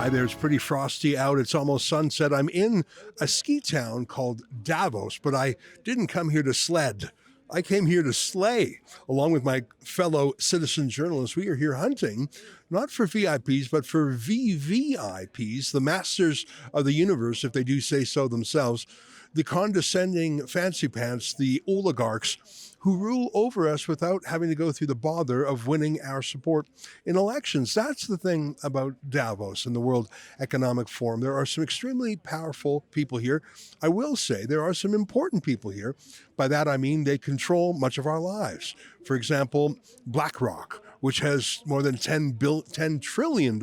Hi there, it's pretty frosty out. It's almost sunset. I'm in a ski town called Davos, but I didn't come here to sled. I came here to slay. Along with my fellow citizen journalists, we are here hunting, not for VIPs, but for VVIPs, the masters of the universe, if they do say so themselves, the condescending fancy pants, the oligarchs, who rule over us without having to go through the bother of winning our support in elections. That's the thing about Davos and the World Economic Forum. There are some extremely powerful people here. I will say there are some important people here. By that I mean they control much of our lives. For example, BlackRock, which has more than $10 trillion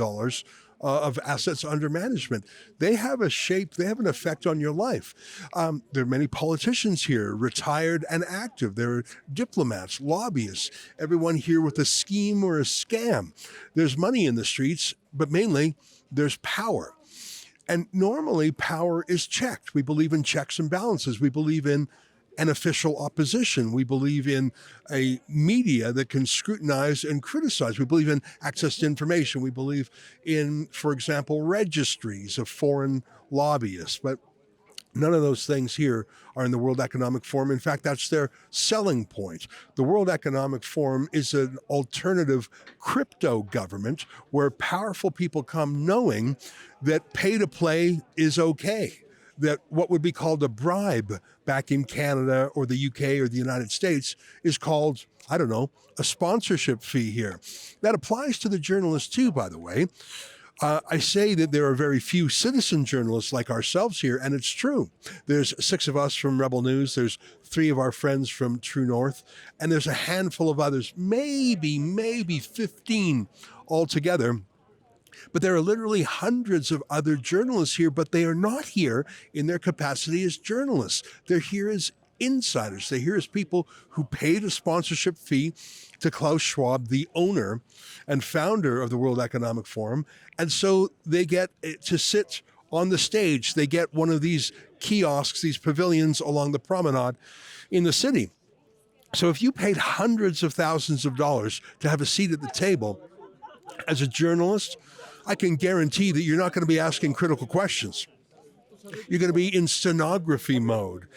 of assets under management. They have an effect on your life. There are many politicians here, retired and active. There are diplomats, lobbyists, everyone here with a scheme or a scam. There's money in the streets, but mainly there's power. And normally power is checked. We believe in checks and balances. We believe in an official opposition. We believe in a media that can scrutinize and criticize. We believe in access to information. We believe in, for example, registries of foreign lobbyists. But none of those things here are in the World Economic Forum. In fact, that's their selling point. The World Economic Forum is an alternative crypto government where powerful people come knowing that pay to play is okay, that what would be called a bribe back in Canada or the UK or the United States is called, I don't know, a sponsorship fee here. That applies to the journalists too, by the way. I say that there are very few citizen journalists like ourselves here, and it's true. There's 6 of us from Rebel News, there's 3 of our friends from True North, and there's a handful of others, maybe 15 altogether. But there are literally hundreds of other journalists here, but they are not here in their capacity as journalists. They're here as insiders. They're here as people who paid a sponsorship fee to Klaus Schwab, the owner and founder of the World Economic Forum. And so they get to sit on the stage. They get one of these kiosks, these pavilions along the promenade in the city. So if you paid hundreds of thousands of dollars to have a seat at the table, as a journalist, I can guarantee that you're not going to be asking critical questions. You're going to be in stenography mode.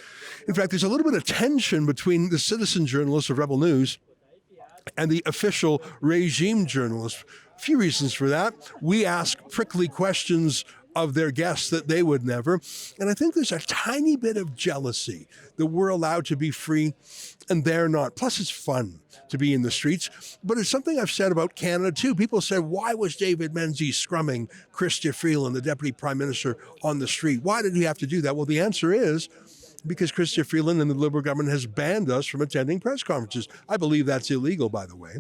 In fact, there's a little bit of tension between the citizen journalists of Rebel News and the official regime journalists. A few reasons for that. We ask prickly questions of their guests that they would never. And I think there's a tiny bit of jealousy that we're allowed to be free and they're not. Plus, it's fun to be in the streets. But it's something I've said about Canada, too. People said, why was David Menzies scrumming Chrystia Freeland, the Deputy Prime Minister, on the street? Why did he have to do that? Well, the answer is because Chrystia Freeland and the Liberal government has banned us from attending press conferences. I believe that's illegal, by the way.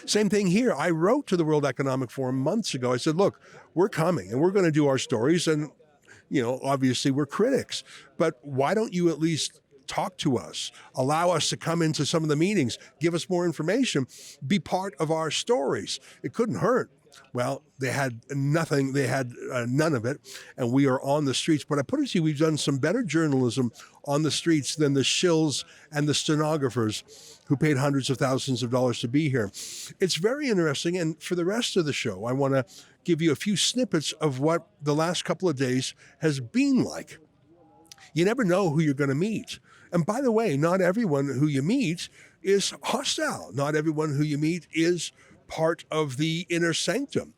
Same thing here. I wrote to the World Economic Forum months ago. I said, look, we're coming and we're going to do our stories. And, obviously we're critics. But why don't you at least talk to us, allow us to come into some of the meetings, give us more information, be part of our stories? It couldn't hurt. Well, they had nothing. They had none of it. And we are on the streets. But I put it to you, we've done some better journalism on the streets than the shills and the stenographers who paid hundreds of thousands of dollars to be here. It's very interesting. And for the rest of the show, I want to give you a few snippets of what the last couple of days has been like. You never know who you're going to meet. And by the way, not everyone who you meet is hostile. Not everyone who you meet is part of the inner sanctum.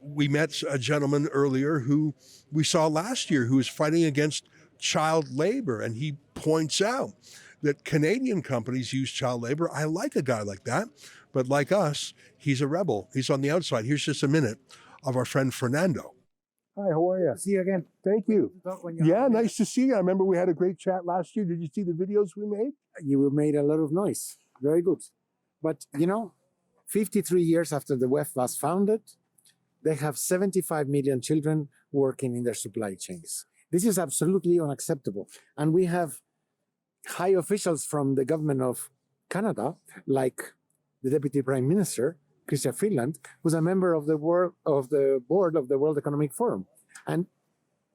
We met a gentleman earlier who we saw last year who was fighting against child labor. And he points out that Canadian companies use child labor. I like a guy like that. But like us, he's a rebel. He's on the outside. Here's just a minute of our friend Fernando. Hi, how are you? See you again. Thank you. Yeah, nice to see you. I remember we had a great chat last year. Did you see the videos we made? You made a lot of noise. Very good. But 53 years after the WEF was founded, they have 75 million children working in their supply chains. This is absolutely unacceptable. And we have high officials from the government of Canada, like the Deputy Prime Minister, Chrystia Freeland, who's a member of the board of the World Economic Forum. And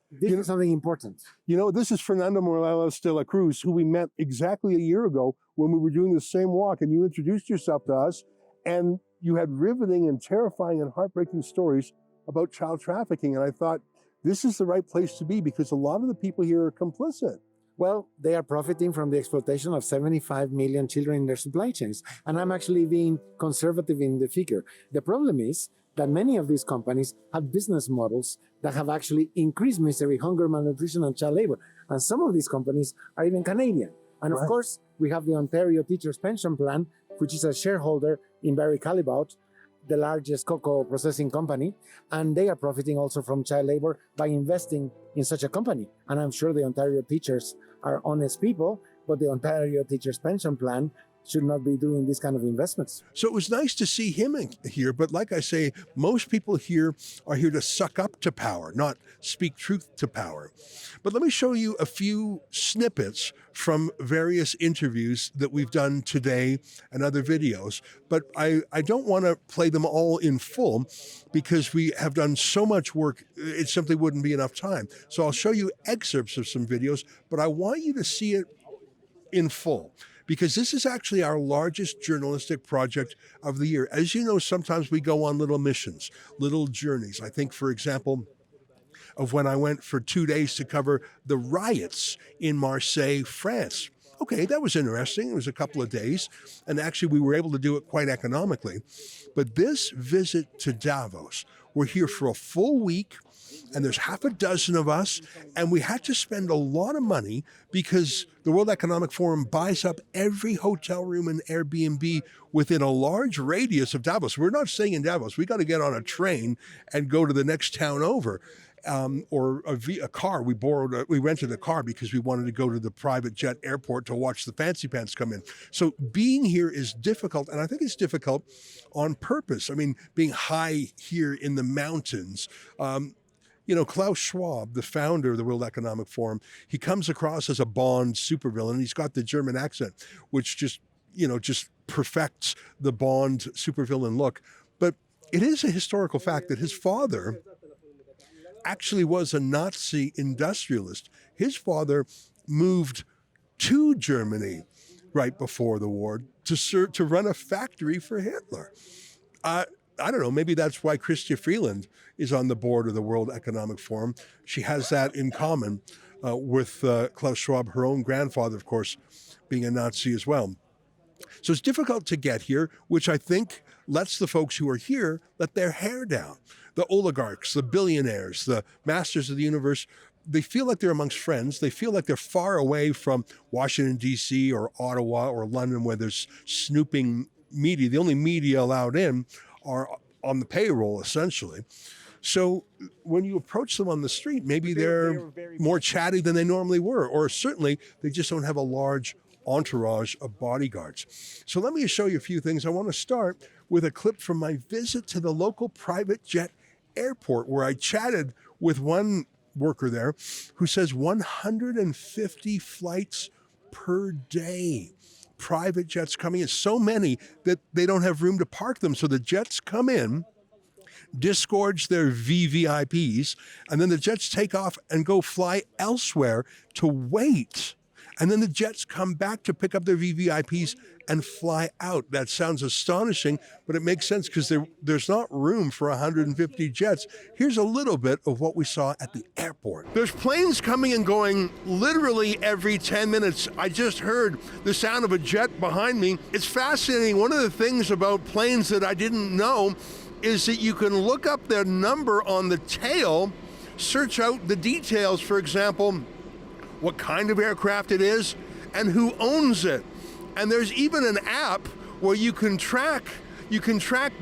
this is something important. This is Fernando Morel de la Cruz, who we met exactly a year ago when we were doing the same walk, and you introduced yourself to us, and you had riveting and terrifying and heartbreaking stories about child trafficking. And I thought, this is the right place to be because a lot of the people here are complicit. Well, they are profiting from the exploitation of 75 million children in their supply chains. And I'm actually being conservative in the figure. The problem is that many of these companies have business models that have actually increased misery, hunger, malnutrition, and child labor. And some of these companies are even Canadian. And of course, we have the Ontario Teachers Pension Plan, which is a shareholder in Barry Callebaut, the largest cocoa processing company, and they are profiting also from child labor by investing in such a company. And I'm sure the Ontario teachers are honest people, but the Ontario Teachers Pension Plan should not be doing these kind of investments. So it was nice to see him here, but like I say, most people here are here to suck up to power, not speak truth to power. But let me show you a few snippets from various interviews that we've done today and other videos. But I don't want to play them all in full because we have done so much work, it simply wouldn't be enough time. So I'll show you excerpts of some videos, but I want you to see it in full, because this is actually our largest journalistic project of the year. As you know, sometimes we go on little missions, little journeys. I think, for example, of when I went for 2 days to cover the riots in Marseille, France. Okay, that was interesting. It was a couple of days, and actually we were able to do it quite economically. But this visit to Davos, we're here for a full week, and there's half a dozen of us, and we had to spend a lot of money because the World Economic Forum buys up every hotel room and Airbnb within a large radius of Davos. We're not staying in Davos. We got to get on a train and go to the next town over. Or a car. We rented a car because we wanted to go to the private jet airport to watch the fancy pants come in. So being here is difficult, and I think it's difficult on purpose. I mean, being high here in the mountains. Klaus Schwab, the founder of the World Economic Forum, he comes across as a Bond supervillain. He's got the German accent, which just perfects the Bond supervillain look. But it is a historical fact that his father actually was a Nazi industrialist. His father moved to Germany right before the war to run a factory for Hitler. I don't know, maybe that's why Chrystia Freeland is on the board of the World Economic Forum. She has that in common with Klaus Schwab, her own grandfather, of course, being a Nazi as well. So it's difficult to get here, which I think lets the folks who are here let their hair down. The oligarchs, the billionaires, the masters of the universe, they feel like they're amongst friends. They feel like they're far away from Washington, D.C. or Ottawa or London where there's snooping media. The only media allowed in are on the payroll, essentially. So when you approach them on the street, maybe they're more chatty than they normally were, or certainly they just don't have a large entourage of bodyguards. So let me show you a few things. I want to start with a clip from my visit to the local private jet airport where I chatted with one worker there who says 150 flights per day. Private jets coming in, so many that they don't have room to park them. So the jets come in, disgorge their VVIPs, and then the jets take off and go fly elsewhere to wait. And then the jets come back to pick up their VVIPs and fly out. That sounds astonishing, but it makes sense because there's not room for 150 jets. Here's a little bit of what we saw at the airport. There's planes coming and going literally every 10 minutes. I just heard the sound of a jet behind me. It's fascinating. One of the things about planes that I didn't know is that you can look up their number on the tail, search out the details, for example, what kind of aircraft it is, and who owns it. And there's even an app where you can track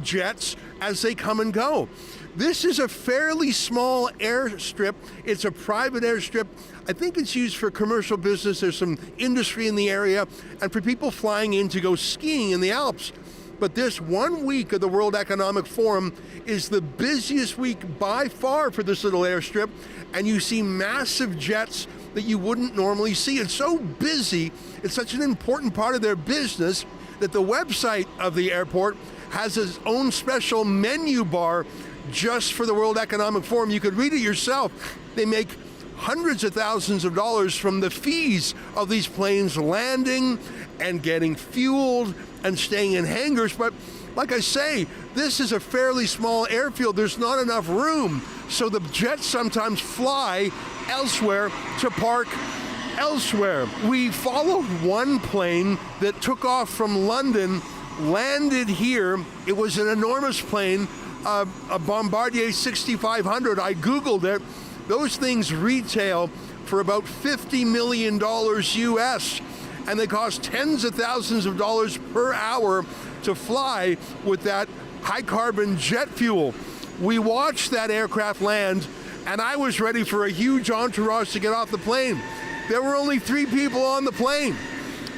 jets as they come and go. This is a fairly small airstrip. It's a private airstrip. I think it's used for commercial business. There's some industry in the area, and for people flying in to go skiing in the Alps. But this 1 week of the World Economic Forum is the busiest week by far for this little airstrip, and you see massive jets that you wouldn't normally see. It's so busy, it's such an important part of their business that the website of the airport has its own special menu bar just for the World Economic Forum. You could read it yourself. They make hundreds of thousands of dollars from the fees of these planes landing and getting fueled and staying in hangars. But Like I say, this is a fairly small airfield. There's not enough room. So the jets sometimes fly elsewhere to park elsewhere. We followed one plane that took off from London, landed here. It was an enormous plane, a Bombardier 6500. I Googled it. Those things retail for about $50 million US, and they cost tens of thousands of dollars per hour to fly with that high carbon jet fuel. We watched that aircraft land, and I was ready for a huge entourage to get off the plane. There were only 3 people on the plane.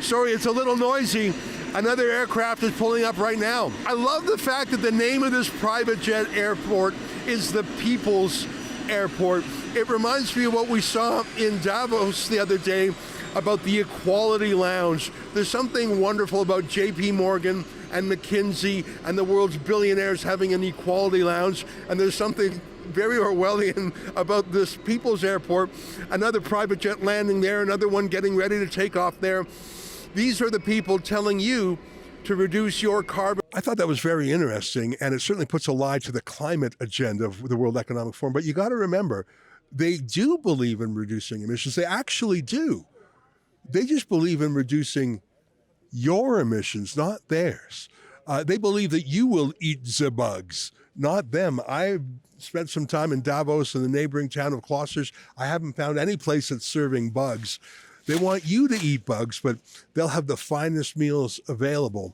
Sorry, it's a little noisy. Another aircraft is pulling up right now. I love the fact that the name of this private jet airport is the People's Airport. It reminds me of what we saw in Davos the other day about the Equality Lounge. There's something wonderful about JP Morgan and McKinsey and the world's billionaires having an equality lounge, and there's something very Orwellian about this People's Airport. Another private jet landing there, another one getting ready to take off there. These are the people telling you to reduce your carbon. I thought that was very interesting, and it certainly puts a lie to the climate agenda of the World Economic Forum. But you got to remember, they do believe in reducing emissions. They actually do. They just believe in reducing your emissions, not theirs. They believe that you will eat the bugs, not them. I spent some time in Davos and the neighboring town of Kloosters. I haven't found any place that's serving bugs. They want you to eat bugs, but they'll have the finest meals available.